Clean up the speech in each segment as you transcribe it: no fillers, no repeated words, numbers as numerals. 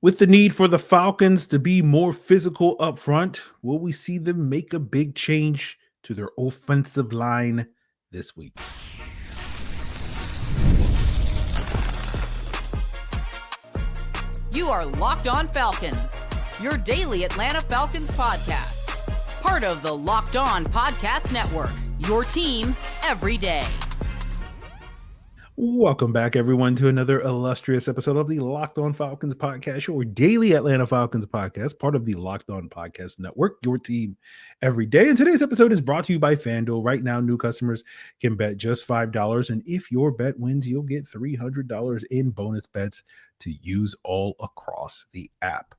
With the need for the Falcons to be more physical up front, will we see them make a big change to their offensive line this week? You are Locked On Falcons, your daily Atlanta Falcons podcast. Part of the Locked On Podcast Network, your team every day. Welcome back, everyone, to another illustrious episode of the Locked On Falcons podcast, your daily Atlanta Falcons podcast, part of the Locked On Podcast Network, your team every day. And today's episode is brought to you by FanDuel. Right now, new customers can bet just $5, and if your bet wins, you'll get $300 in bonus bets to use all across the app.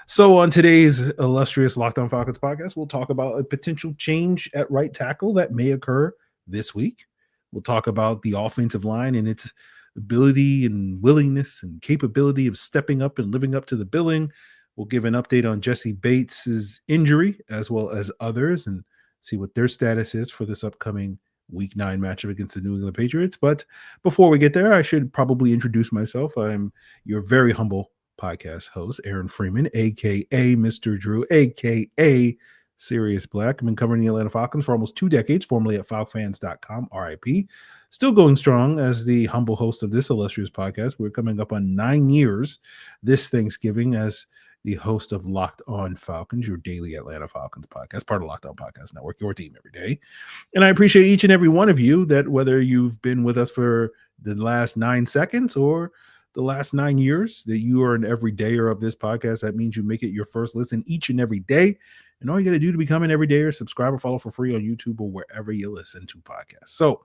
So on today's illustrious Locked On Falcons podcast, we'll talk about a potential change at right tackle that may occur this week. We'll talk about the offensive line and its ability and willingness and capability of stepping up and living up to the billing. We'll give an update on Jessie Bates' injury as well as others and see what their status is for this upcoming Week 9 matchup against the New England Patriots. But before we get there, I should probably introduce myself. I'm your very humble podcast host, Aaron Freeman, a.k.a. Mr. Drew, a.k.a. Sirius Black. I've been covering the Atlanta Falcons for almost 2 decades, formerly at falcfans.com, RIP. Still going strong as the humble host of this illustrious podcast. We're coming up on 9 years this Thanksgiving as the host of Locked On Falcons, your daily Atlanta Falcons podcast, part of Locked On Podcast Network, your team every day. And I appreciate each and every one of you that whether you've been with us for the last 9 seconds or the last 9 years, that you are an everydayer of this podcast. That means you make it your first listen each and every day. And all you got to do to become an everydayer, subscribe or follow for free on YouTube or wherever you listen to podcasts. So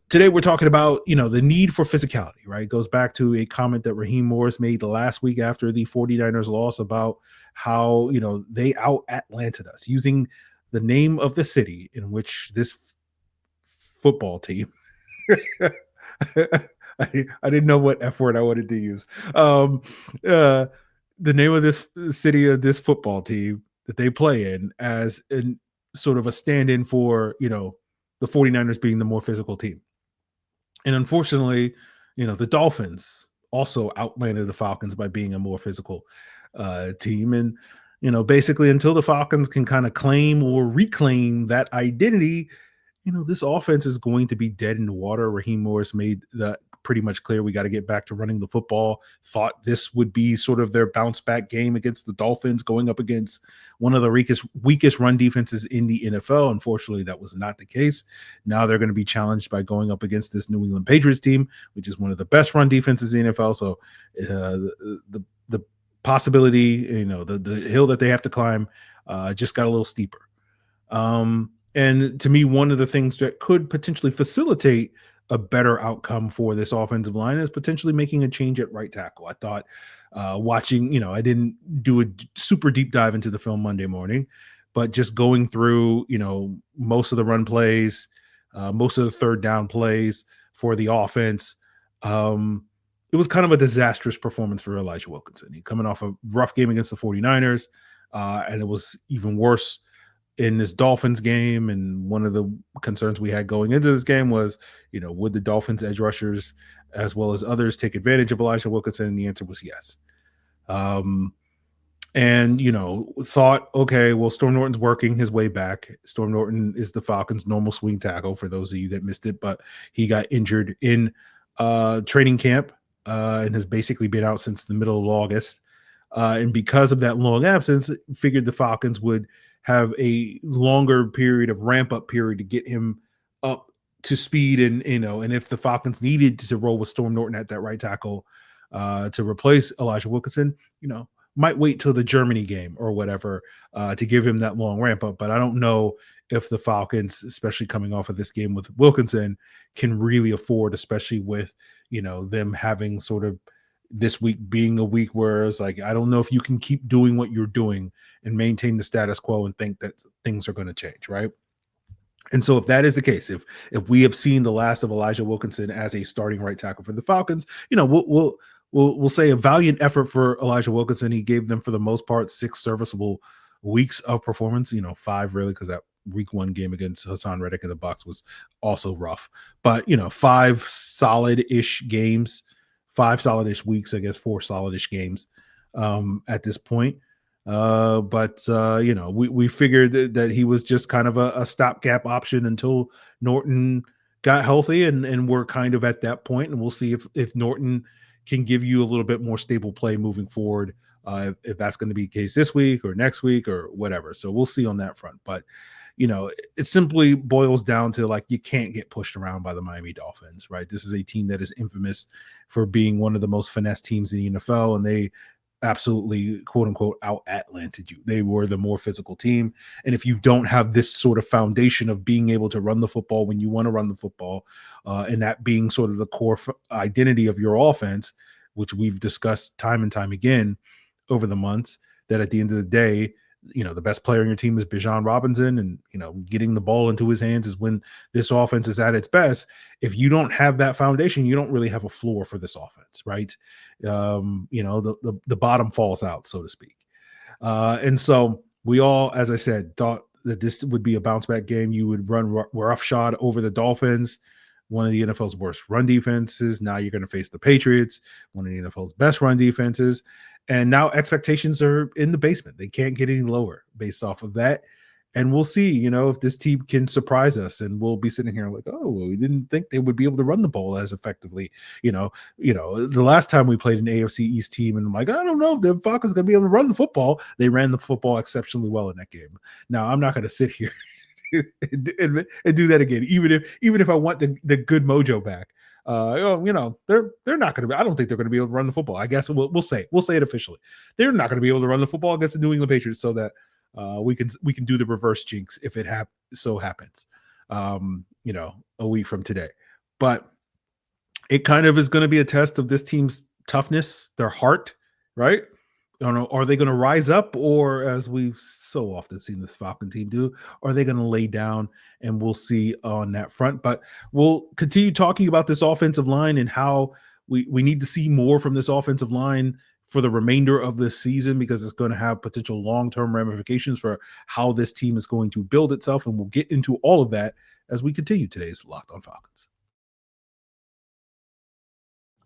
today we're talking about, the need for physicality, right? It goes back to a comment that Raheem Morris made last week after the 49ers loss about how, they out-Atlanted us using the name of the city in which this football team I didn't know what F word I wanted to use. The name of this city of this football team that they play in as in sort of a stand-in for, the 49ers being the more physical team. And unfortunately, the Dolphins also outlanded the Falcons by being a more physical team. And, basically until the Falcons can kind of claim or reclaim that identity, this offense is going to be dead in the water. Raheem Morris made that pretty much clear. We got to get back to running the football. Thought this would be sort of their bounce back game against the Dolphins, going up against one of the weakest run defenses in the NFL. Unfortunately, that was not the case. Now they're going to be challenged by going up against this New England Patriots team, which is one of the best run defenses in the NFL. So the possibility, the hill that they have to climb just got a little steeper. And to me, one of the things that could potentially facilitate a better outcome for this offensive line is potentially making a change at right tackle. I thought watching, I didn't do a super deep dive into the film Monday morning, but just going through, most of the run plays, most of the third down plays for the offense, it was kind of a disastrous performance for Elijah Wilkinson. He coming off a rough game against the 49ers, and it was even worse in this Dolphins game. And one of the concerns we had going into this game was, would the Dolphins edge rushers as well as others take advantage of Elijah Wilkinson? And the answer was yes. And, thought, okay, well, Storm Norton's working his way back. Storm Norton is the Falcons' normal swing tackle for those of you that missed it, but he got injured in training camp and has basically been out since the middle of August. And because of that long absence, figured the Falcons would have a longer period of ramp up period to get him up to speed. And, and if the Falcons needed to roll with Storm Norton at that right tackle to replace Elijah Wilkinson, might wait till the Germany game or whatever to give him that long ramp up. But I don't know if the Falcons, especially coming off of this game with Wilkinson, can really afford, especially with, them having sort of this week being a week where it's like, I don't know if you can keep doing what you're doing and maintain the status quo and think that things are going to change, right? And so if that is the case, if we have seen the last of Elijah Wilkinson as a starting right tackle for the Falcons, we'll say a valiant effort for Elijah Wilkinson. He gave them, for the most part, 6 serviceable weeks of performance, 5 really, because that week 1 game against Hassan Reddick in the Bucs was also rough. But, 5 solid-ish games, 5 solid-ish weeks, I guess 4 solid-ish games at this point. We figured that he was just kind of a stopgap option until Norton got healthy, and we're kind of at that point, and we'll see if Norton can give you a little bit more stable play moving forward, if that's going to be the case this week or next week or whatever. So we'll see on that front. But, it simply boils down to, like, you can't get pushed around by the Miami Dolphins, right? This is a team that is infamous for being one of the most finesse teams in the NFL, and they absolutely, quote unquote, out Atlanted you. They were the more physical team. And if you don't have this sort of foundation of being able to run the football when you want to run the football, and that being sort of the core identity of your offense, which we've discussed time and time again over the months, that at the end of the day, the best player on your team is Bijan Robinson, and, getting the ball into his hands is when this offense is at its best. If you don't have that foundation, you don't really have a floor for this offense, right? The bottom falls out, so to speak. And so we all, as I said, thought that this would be a bounce back game. You would run roughshod over the Dolphins, one of the NFL's worst run defenses. Now you're going to face the Patriots, one of the NFL's best run defenses. And now expectations are in the basement. They can't get any lower based off of that. And we'll see, if this team can surprise us, and we'll be sitting here like, oh, well, we didn't think they would be able to run the ball as effectively. The last time we played an AFC East team, and I'm like, I don't know if the Falcons are going to be able to run the football. They ran the football exceptionally well in that game. Now, I'm not going to sit here and do that again, even if I want the good mojo back. They're not going to be. I don't think they're going to be able to run the football. I guess we'll say it officially. They're not going to be able to run the football against the New England Patriots, so that we can do the reverse jinx if it so happens, a week from today. But it kind of is going to be a test of this team's toughness, their heart, right? I don't know, are they going to rise up, or, as we've so often seen this Falcon team do, are they going to lay down? And we'll see on that front. But we'll continue talking about this offensive line and how we need to see more from this offensive line for the remainder of this season, because it's going to have potential long-term ramifications for how this team is going to build itself. And we'll get into all of that as we continue today's Locked On Falcons.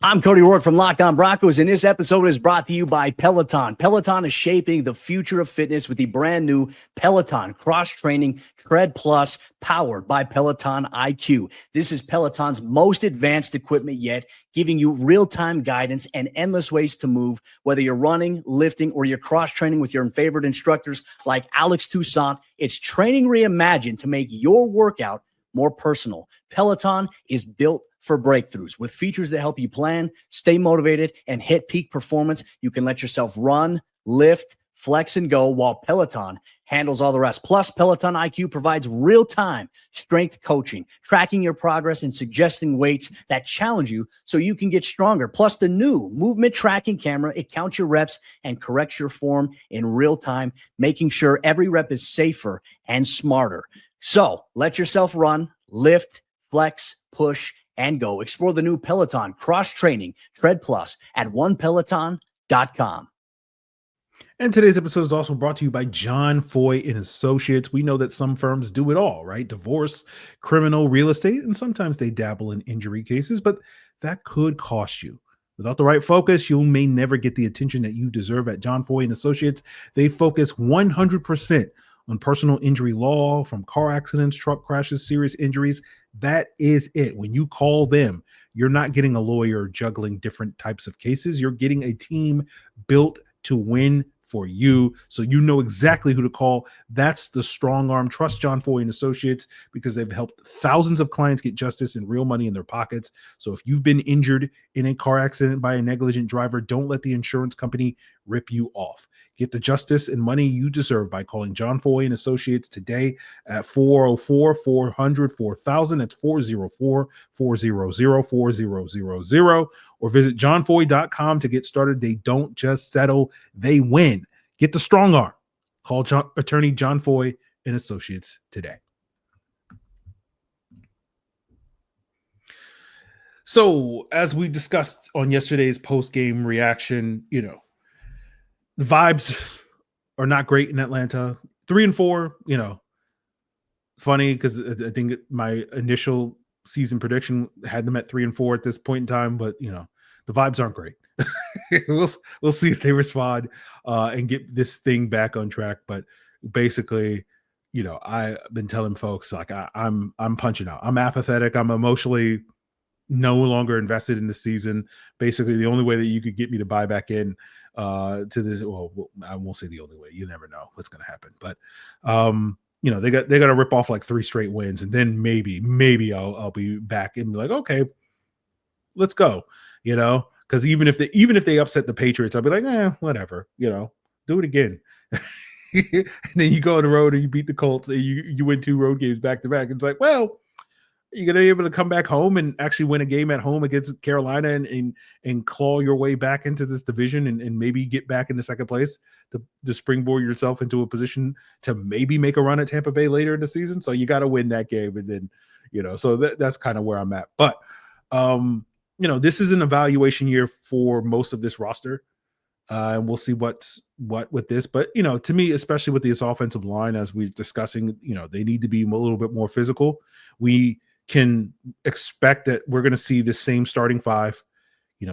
I'm Cody Rourke from Locked On Broncos, and this episode is brought to you by Peloton. Peloton is shaping the future of fitness with the brand new Peloton Cross-Training Tread Plus, powered by Peloton IQ. This is Peloton's most advanced equipment yet, giving you real-time guidance and endless ways to move, whether you're running, lifting, or you're cross-training with your favorite instructors like Alex Toussaint. It's training reimagined to make your workout more personal. Peloton is built for breakthroughs with features that help you plan, stay motivated, and hit peak performance. You can let yourself run, lift, flex, and go, while Peloton handles all the rest. Plus, Peloton IQ provides real-time strength coaching, tracking your progress and suggesting weights that challenge you so you can get stronger. Plus, the new movement tracking camera, it counts your reps and corrects your form in real time, making sure every rep is safer and smarter. So let yourself run, lift, flex, push, and go. Explore the new Peloton Cross-Training Tread Plus at onepeloton.com. And today's episode is also brought to you by John Foy Associates. We know that some firms do it all, right? Divorce, criminal, real estate, and sometimes they dabble in injury cases, but that could cost you. Without the right focus, you may never get the attention that you deserve at John Foy Associates. They focus 100% on personal injury law, from car accidents, truck crashes, serious injuries. That is it. When you call them, you're not getting a lawyer juggling different types of cases. You're getting a team built to win for you, so you know exactly who to call. That's the strong arm. Trust John Foy Associates, because they've helped thousands of clients get justice and real money in their pockets. So if you've been injured in a car accident by a negligent driver, don't let the insurance company rip you off. Get the justice and money you deserve by calling John Foy Associates today at 404-400-4000. That's 404-400-4000. Or visit johnfoy.com to get started. They don't just settle, they win. Get the strong arm. Call attorney John Foy Associates today. So, as we discussed on yesterday's post-game reaction, the vibes are not great in Atlanta. 3-4, funny, because I think my initial season prediction had them at 3-4 at this point in time, but the vibes aren't great. we'll see if they respond and get this thing back on track. But basically, I've been telling folks like I'm punching out. I'm apathetic. I'm emotionally no longer invested in the season. Basically, the only way that you could get me to buy back in to this, well, I won't say the only way. You never know what's going to happen. But they got to rip off like 3 straight wins, and then maybe I'll be back and be like, okay, let's go. Because even if they upset the Patriots, I'll be like, whatever. Do it again. And then you go on the road and you beat the Colts and you win 2 road games back to back. It's like, well, you're going to be able to come back home and actually win a game at home against Carolina and claw your way back into this division and maybe get back into second place to springboard yourself into a position to maybe make a run at Tampa Bay later in the season. So you got to win that game. And then, so that's kind of where I'm at. But, this is an evaluation year for most of this roster. And we'll see what with this. But, to me, especially with this offensive line, as we're discussing, they need to be a little bit more physical. We can expect that we're going to see the same starting 5.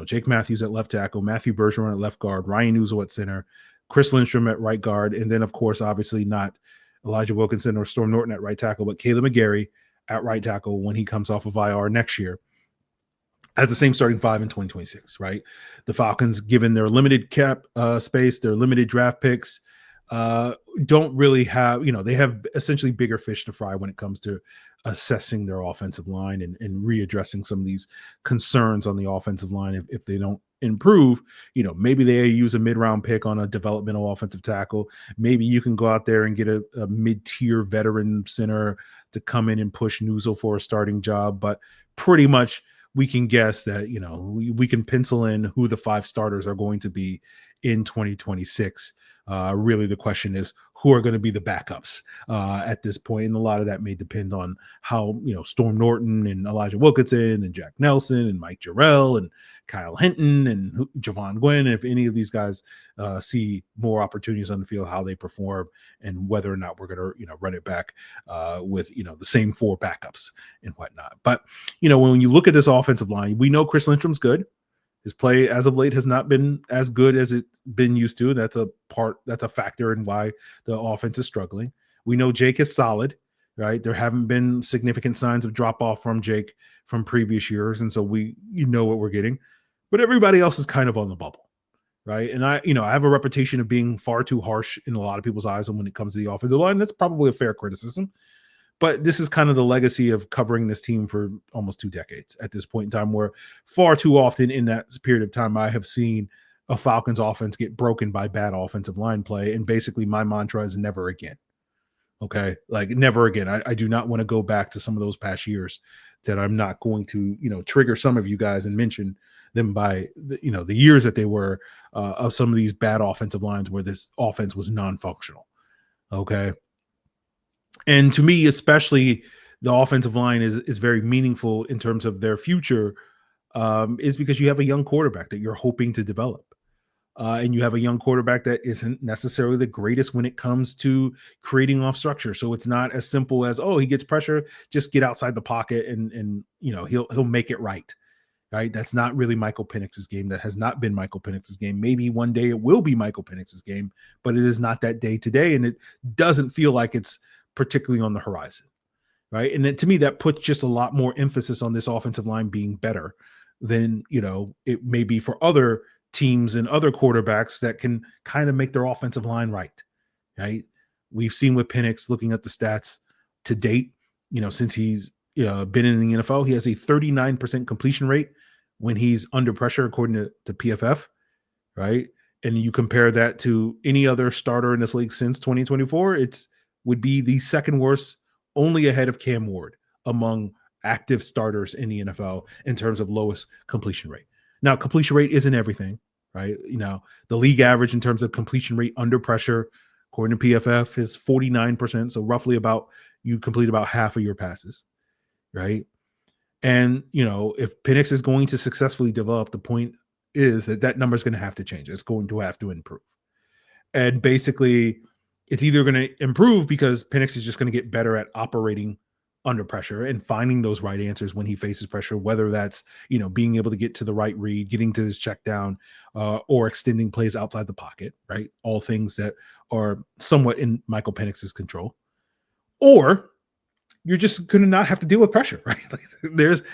Jake Matthews at left tackle, Matthew Bergeron at left guard, Ryan Uzel at center, Chris Lindstrom at right guard, and then, of course, obviously not Elijah Wilkinson or Storm Norton at right tackle, but Caleb McGarry at right tackle when he comes off of IR next year. Has the same starting 5 in 2026, right? The Falcons, given their limited cap space, their limited draft picks, don't really have, they have essentially bigger fish to fry when it comes to assessing their offensive line and readdressing some of these concerns on the offensive line. If they don't improve, maybe they use a mid-round pick on a developmental offensive tackle. Maybe you can go out there and get a mid-tier veteran center to come in and push Nuzul for a starting job. But pretty much we can guess that, we can pencil in who the 5 starters are going to be in 2026. Really, the question is who are going to be the backups at this point, and a lot of that may depend on how Storm Norton and Elijah Wilkinson and Jack Nelson and Mike Jarrell and Kyle Hinton and Javon Gwynn, if any of these guys see more opportunities on the field, how they perform, and whether or not we're going to run it back with the same 4 backups and whatnot. But when you look at this offensive line, we know Chris Lindstrom's good. His play as of late has not been as good as it's been used to. That's a factor in why the offense is struggling. We know Jake is solid, right? There haven't been significant signs of drop off from Jake from previous years. And so we know what we're getting, but everybody else is kind of on the bubble, right? And I have a reputation of being far too harsh in a lot of people's eyes when it comes to the offensive line. That's probably a fair criticism. But this is kind of the legacy of covering this team for almost 2 decades at this point in time, where far too often in that period of time, I have seen a Falcons offense get broken by bad offensive line play. And basically my mantra is never again. Okay. Like never again. I do not want to go back to some of those past years that I'm not going to, trigger some of you guys and mention them by the years that they were of some of these bad offensive lines where this offense was non-functional. Okay. And to me, especially the offensive line is very meaningful in terms of their future, is because you have a young quarterback that you're hoping to develop. And you have a young quarterback that isn't necessarily the greatest when it comes to creating off structure. So it's not as simple as, oh, he gets pressure, just get outside the pocket and he'll make it right. Right. That's not really Michael Penix's game. That has not been Michael Penix's game. Maybe one day it will be Michael Penix's game, but it is not that day today. And it doesn't feel like it's particularly on the horizon, right? And then, to me, that puts just a lot more emphasis on this offensive line being better than, it may be for other teams and other quarterbacks that can kind of make their offensive line right? We've seen with Penix, looking at the stats to date, since he's been in the NFL, he has a 39% completion rate when he's under pressure, according to PFF, right? And you compare that to any other starter in this league since 2024, would be the second worst, only ahead of Cam Ward among active starters in the NFL in terms of lowest completion rate. Now, completion rate isn't everything, right? The league average in terms of completion rate under pressure, according to PFF, is 49%. So roughly you complete about half of your passes, right? And, if Penix is going to successfully develop, the point is that number is going to have to change. It's going to have to improve. And basically, it's either going to improve because Penix is just going to get better at operating under pressure and finding those right answers when he faces pressure, whether that's, being able to get to the right read, getting to his check down, or extending plays outside the pocket, right? All things that are somewhat in Michael Penix's control. Or you're just going to not have to deal with pressure, right? Like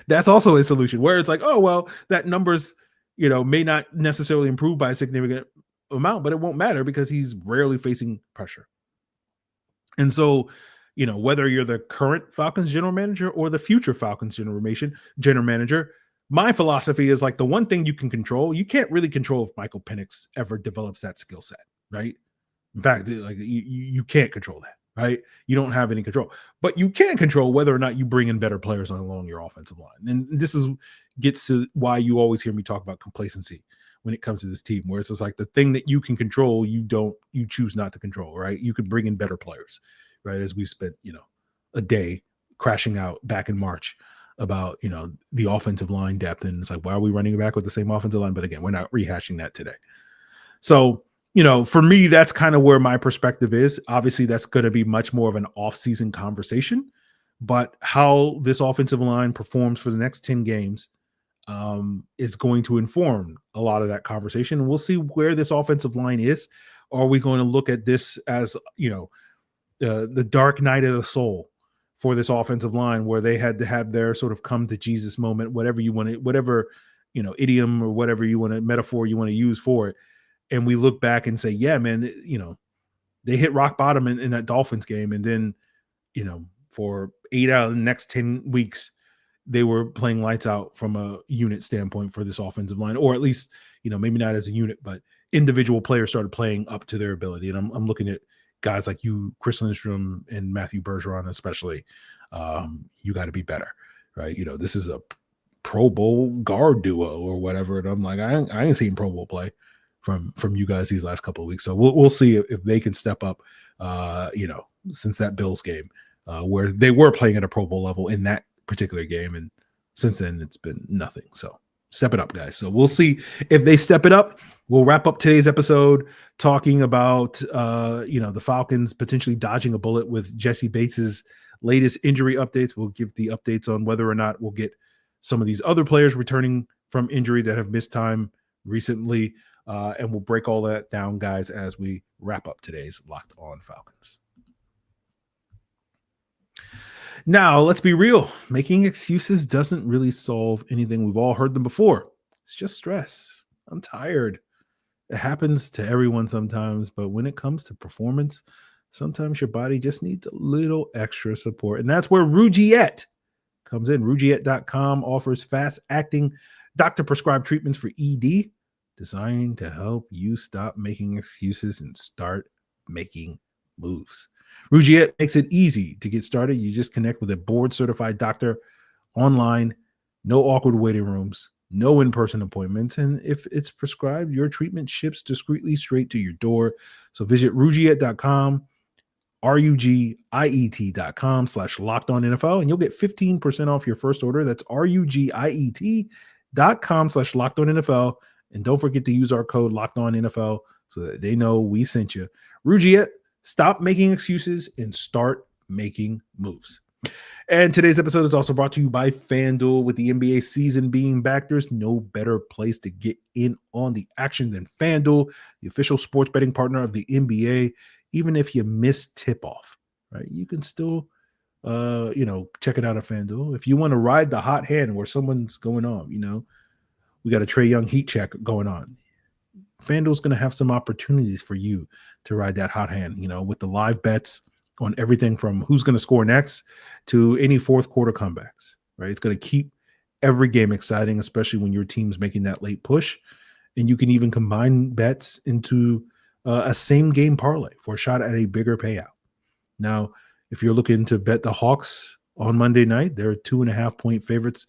that's also a solution where it's like, oh, well, that numbers, may not necessarily improve by a significant amount, but it won't matter because he's rarely facing pressure. And so, whether you're the current Falcons general manager or the future Falcons general manager, my philosophy is like the one thing you can control, you can't really control if Michael Penix ever develops that skill set, right? In fact, like you can't control that, right? You don't have any control, but you can control whether or not you bring in better players along your offensive line. And this gets to why you always hear me talk about complacency when it comes to this team, where it's just like the thing that you can control, you choose not to control, right? You could bring in better players, right? As we spent, a day crashing out back in March about, the offensive line depth. And it's like, why are we running back with the same offensive line? But again, we're not rehashing that today. So, for me, that's kind of where my perspective is. Obviously, that's going to be much more of an off-season conversation, but how this offensive line performs for the next 10 games is going to inform a lot of that conversation. And we'll see where this offensive line is. Are we going to look at this as, the dark night of the soul for this offensive line, where they had to have their sort of come to Jesus moment, whatever you want to, whatever, idiom or whatever you want to, metaphor you want to use for it. And we look back and say, yeah, man, they hit rock bottom in that Dolphins game. And then, for 8 out of the next 10 weeks, they were playing lights out from a unit standpoint for this offensive line, or at least, maybe not as a unit, but individual players started playing up to their ability. And I'm looking at guys like you, Chris Lindstrom and Matthew Bergeron, especially. You got to be better, right? This is a Pro Bowl guard duo or whatever. And I'm like, I ain't seen Pro Bowl play from you guys these last couple of weeks. So we'll see if they can step up, since that Bills game, where they were playing at a Pro Bowl level in that particular game. And since then it's been nothing. So step it up, guys. So we'll see if they step it up. We'll wrap up today's episode talking about, the Falcons potentially dodging a bullet with Jessie Bates's latest injury updates. We'll give the updates on whether or not we'll get some of these other players returning from injury that have missed time recently. And we'll break all that down, guys, as we wrap up today's Locked On Falcons. Now, let's be real. Making excuses doesn't really solve anything. We've all heard them before. It's just stress. I'm tired. It happens to everyone sometimes, but when it comes to performance, sometimes your body just needs a little extra support. And that's where Rugiet comes in. Rugiet.com offers fast-acting doctor-prescribed treatments for ED designed to help you stop making excuses and start making moves. Rugiet makes it easy to get started. You just connect with a board-certified doctor online, no awkward waiting rooms, no in-person appointments, and if it's prescribed, your treatment ships discreetly straight to your door. So visit Rugiet.com, Rugiet.com/LockedOnNFL, and you'll get 15% off your first order. That's Rugiet.com/LockedOnNFL. And don't forget to use our code LockedOnNFL so that they know we sent you. Rugiet, stop making excuses and start making moves. And today's episode is also brought to you by FanDuel. With the NBA season being back, there's no better place to get in on the action than FanDuel, the official sports betting partner of the NBA. Even if you miss tip-off, right, you can still, check it out at FanDuel. If you want to ride the hot hand where someone's going on, we got a Trae Young heat check going on. FanDuel's going to have some opportunities for you to ride that hot hand, with the live bets on everything from who's going to score next to any fourth quarter comebacks, right? It's going to keep every game exciting, especially when your team's making that late push. And you can even combine bets into a same game parlay for a shot at a bigger payout. Now, if you're looking to bet the Hawks on Monday night, they're 2.5-point favorites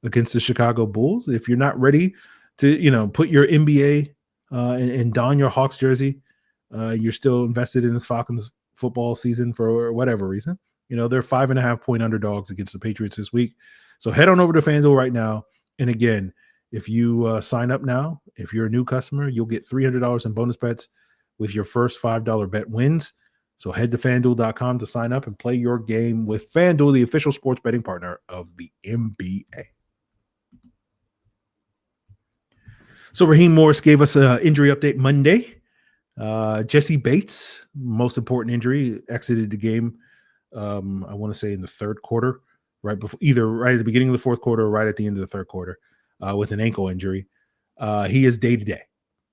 against the Chicago Bulls. If you're not ready to, put your NBA and don your Hawks jersey, you're still invested in this Falcons football season for whatever reason, they're 5.5-point underdogs against the Patriots this week. So head on over to FanDuel right now. And again, if you sign up now, if you're a new customer, you'll get $300 in bonus bets with your first $5 bet wins. So head to FanDuel.com to sign up and play your game with FanDuel, the official sports betting partner of the NBA. So Raheem Morris gave us an injury update Monday. Jessie Bates, most important injury, exited the game, I want to say in the third quarter, right before, either right at the beginning of the fourth quarter or right at the end of the third quarter, with an ankle injury. He is day-to-day.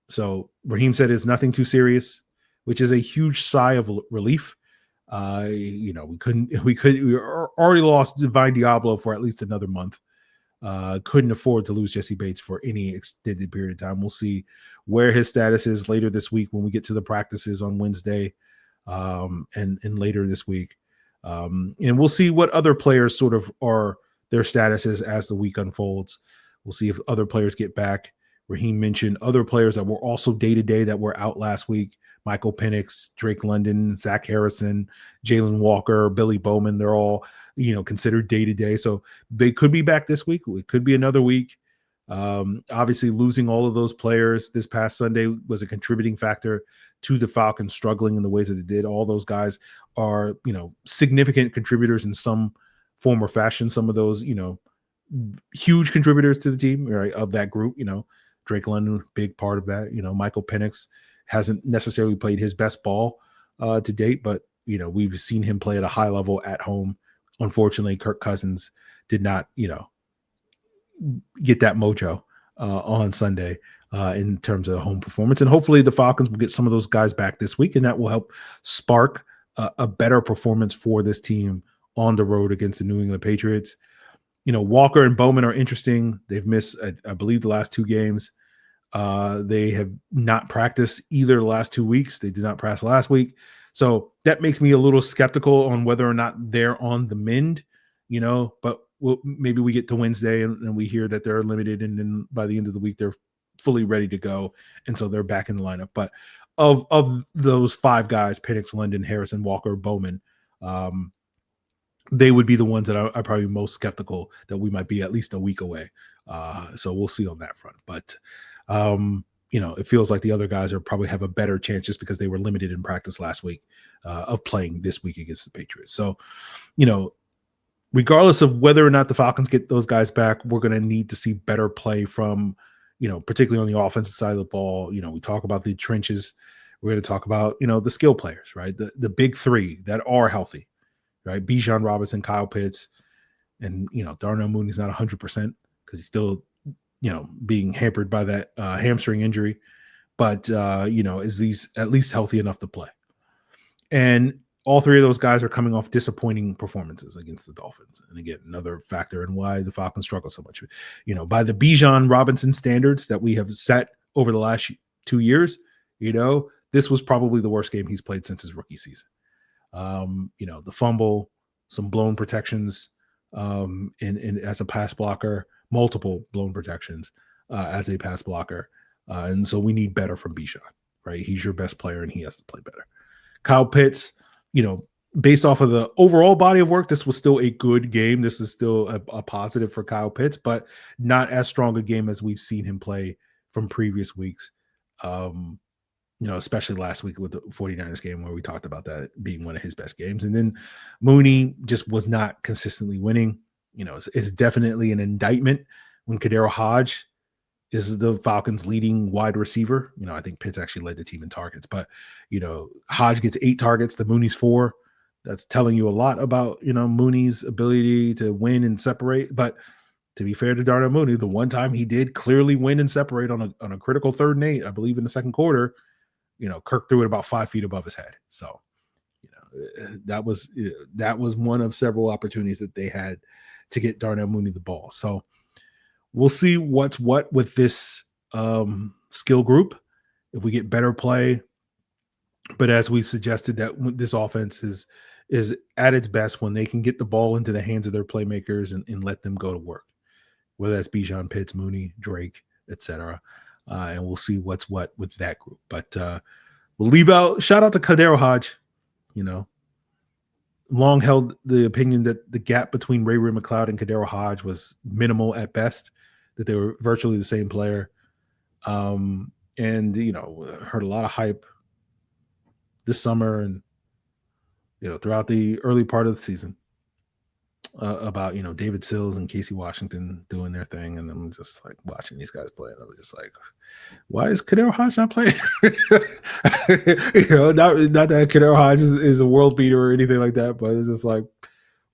So Raheem said it's nothing too serious, which is a huge sigh of relief. We already lost Divine Diablo for at least another month. Couldn't afford to lose Jessie Bates for any extended period of time. We'll see where his status is later this week when we get to the practices on Wednesday, and later this week. And we'll see what other players sort of are their statuses as the week unfolds. We'll see if other players get back. Raheem mentioned other players that were also day-to-day that were out last week. Michael Penix, Drake London, Zach Harrison, Jalen Walker, Billy Bowman. They're all, considered day-to-day. So they could be back this week. It could be another week. Obviously, losing all of those players this past Sunday was a contributing factor to the Falcons struggling in the ways that they did. All those guys are, significant contributors in some form or fashion. Some of those, huge contributors to the team, right, of that group. Drake London, big part of that. Michael Penix hasn't necessarily played his best ball to date, but we've seen him play at a high level at home. Unfortunately, Kirk Cousins did not, get that mojo on Sunday in terms of home performance. And hopefully the Falcons will get some of those guys back this week, and that will help spark a better performance for this team on the road against the New England Patriots. Walker and Bowman are interesting. They've missed, I believe, the last two games. They have not practiced either the last 2 weeks. They did not practice last week. So that makes me a little skeptical on whether or not they're on the mend, but maybe we get to Wednesday and we hear that they're limited, and then by the end of the week, they're fully ready to go. And so they're back in the lineup. But of those five guys, Penix, London, Harrison, Walker, Bowman, they would be the ones that I'm probably most skeptical that we might be at least a week away. So we'll see on that front. But, it feels like the other guys are probably have a better chance just because they were limited in practice last week of playing this week against the Patriots. So, regardless of whether or not the Falcons get those guys back, we're going to need to see better play from, particularly on the offensive side of the ball. We talk about the trenches. We're going to talk about, the skill players, right? The big three that are healthy. Right, Bijan Robinson, Kyle Pitts, and Darnell Mooney's not 100% because he's still being hampered by that hamstring injury, but is he's at least healthy enough to play. And all three of those guys are coming off disappointing performances against the Dolphins, and again, another factor in why the Falcons struggle so much. By the Bijan Robinson standards that we have set over the last 2 years, this was probably the worst game he's played since his rookie season. The fumble, some blown protections, and as a pass blocker, multiple blown protections as a pass blocker. And so we need better from Bijan, right? He's your best player and he has to play better. Kyle Pitts, based off of the overall body of work, this was still a good game. This is still a positive for Kyle Pitts, but not as strong a game as we've seen him play from previous weeks. Especially last week with the 49ers game where we talked about that being one of his best games. And then Mooney just was not consistently winning. It's definitely an indictment when Kadero Hodge is the Falcons' leading wide receiver. I think Pitts actually led the team in targets, but, Hodge gets 8 targets to Mooney's 4. That's telling you a lot about, Mooney's ability to win and separate. But to be fair to Darnell Mooney, the one time he did clearly win and separate on a critical 3rd and 8, I believe in the second quarter, Kirk threw it about 5 feet above his head. So, that was one of several opportunities that they had to get Darnell Mooney the ball. So we'll see what's what with this skill group if we get better play. But as we suggested, that this offense is at its best when they can get the ball into the hands of their playmakers and let them go to work, whether that's Bijan, Pitts, Mooney, Drake, etc. And we'll see what's what with that group. But we'll leave out, shout out to Kadero Hodge. Long held the opinion that the gap between Ray McLeod and Kadero Hodge was minimal at best, that they were virtually the same player. And, heard a lot of hype this summer and throughout the early part of the season about, David Sills and Casey Washington doing their thing. And I'm just like watching these guys play. And I'm just like, why is Kadero Hodge not playing? Not that Kadero Hodge is a world beater or anything like that, but it's just like,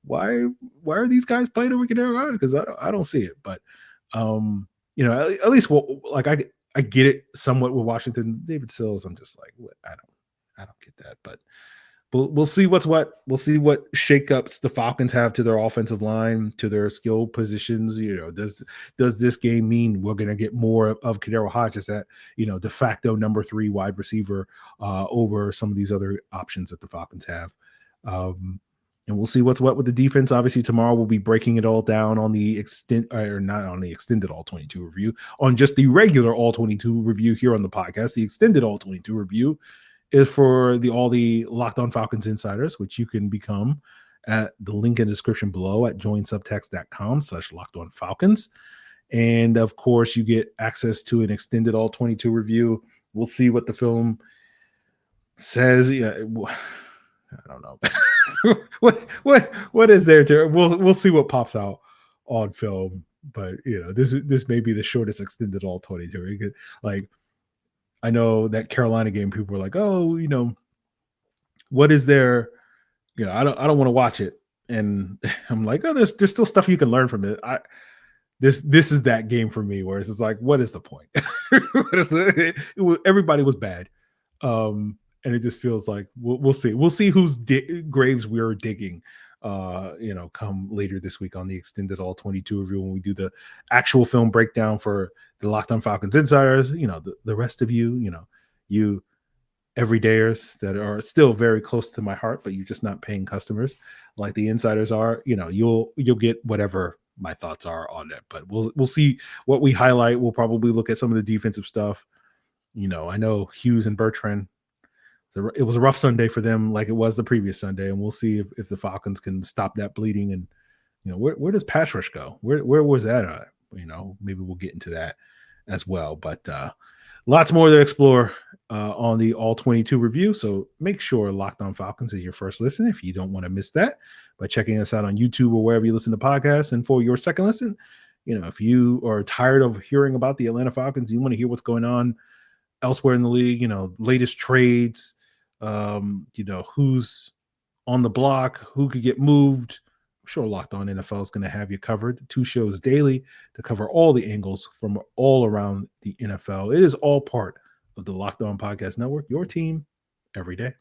why are these guys playing over Kadero Hodge? Because I don't see it. But at least I get it somewhat with Washington. David Sills, I'm just like, what? I don't get that. But we'll see what's what. We'll see what shakeups the Falcons have to their offensive line, to their skill positions. Does this game mean we're going to get more of Kadero Hodge as that de facto number 3 wide receiver over some of these other options that the Falcons have? And we'll see what's what with the defense. Obviously, tomorrow we'll be breaking it all down on the not on the extended All 22 review, on just the regular All 22 review here on the podcast. The extended All 22 review is for all the Locked On Falcons Insiders, which you can become at the link in the description below at joinsubtext.com/LockedOnFalcons. And of course, you get access to an extended All 22 review. We'll see what the film says. Yeah, I don't know. what is there to? We'll see what pops out on film. But this may be the shortest extended All 22. Like, I know that Carolina game, people were like, oh, what is there? I don't want to watch it. And I'm like, oh, there's still stuff you can learn from it. This is that game for me, where it's just like, what is the point? Everybody was bad. And it just feels like we'll see. We'll see whose graves we're digging come later this week on the extended All 22 review, when we do the actual film breakdown for the Locked On Falcons Insiders. The rest of you everydayers that are still very close to my heart, but you're just not paying customers like the insiders are. You'll get whatever my thoughts are on it. But we'll see what we highlight. We'll probably look at some of the defensive stuff. I know Hughes and Bertrand, it was a rough Sunday for them, like it was the previous Sunday, and we'll see if the Falcons can stop that bleeding. And where does pass rush go? Where was that at? Maybe we'll get into that as well. But lots more to explore on the All 22 review. So make sure Locked On Falcons is your first listen if you don't want to miss that, by checking us out on YouTube or wherever you listen to podcasts. And for your second listen, if you are tired of hearing about the Atlanta Falcons, you want to hear what's going on elsewhere in the league, latest trades, who's on the block, who could get moved. I'm sure Locked On NFL is going to have you covered. 2 shows daily to cover all the angles from all around the NFL. It is all part of the Locked On Podcast Network, your team every day.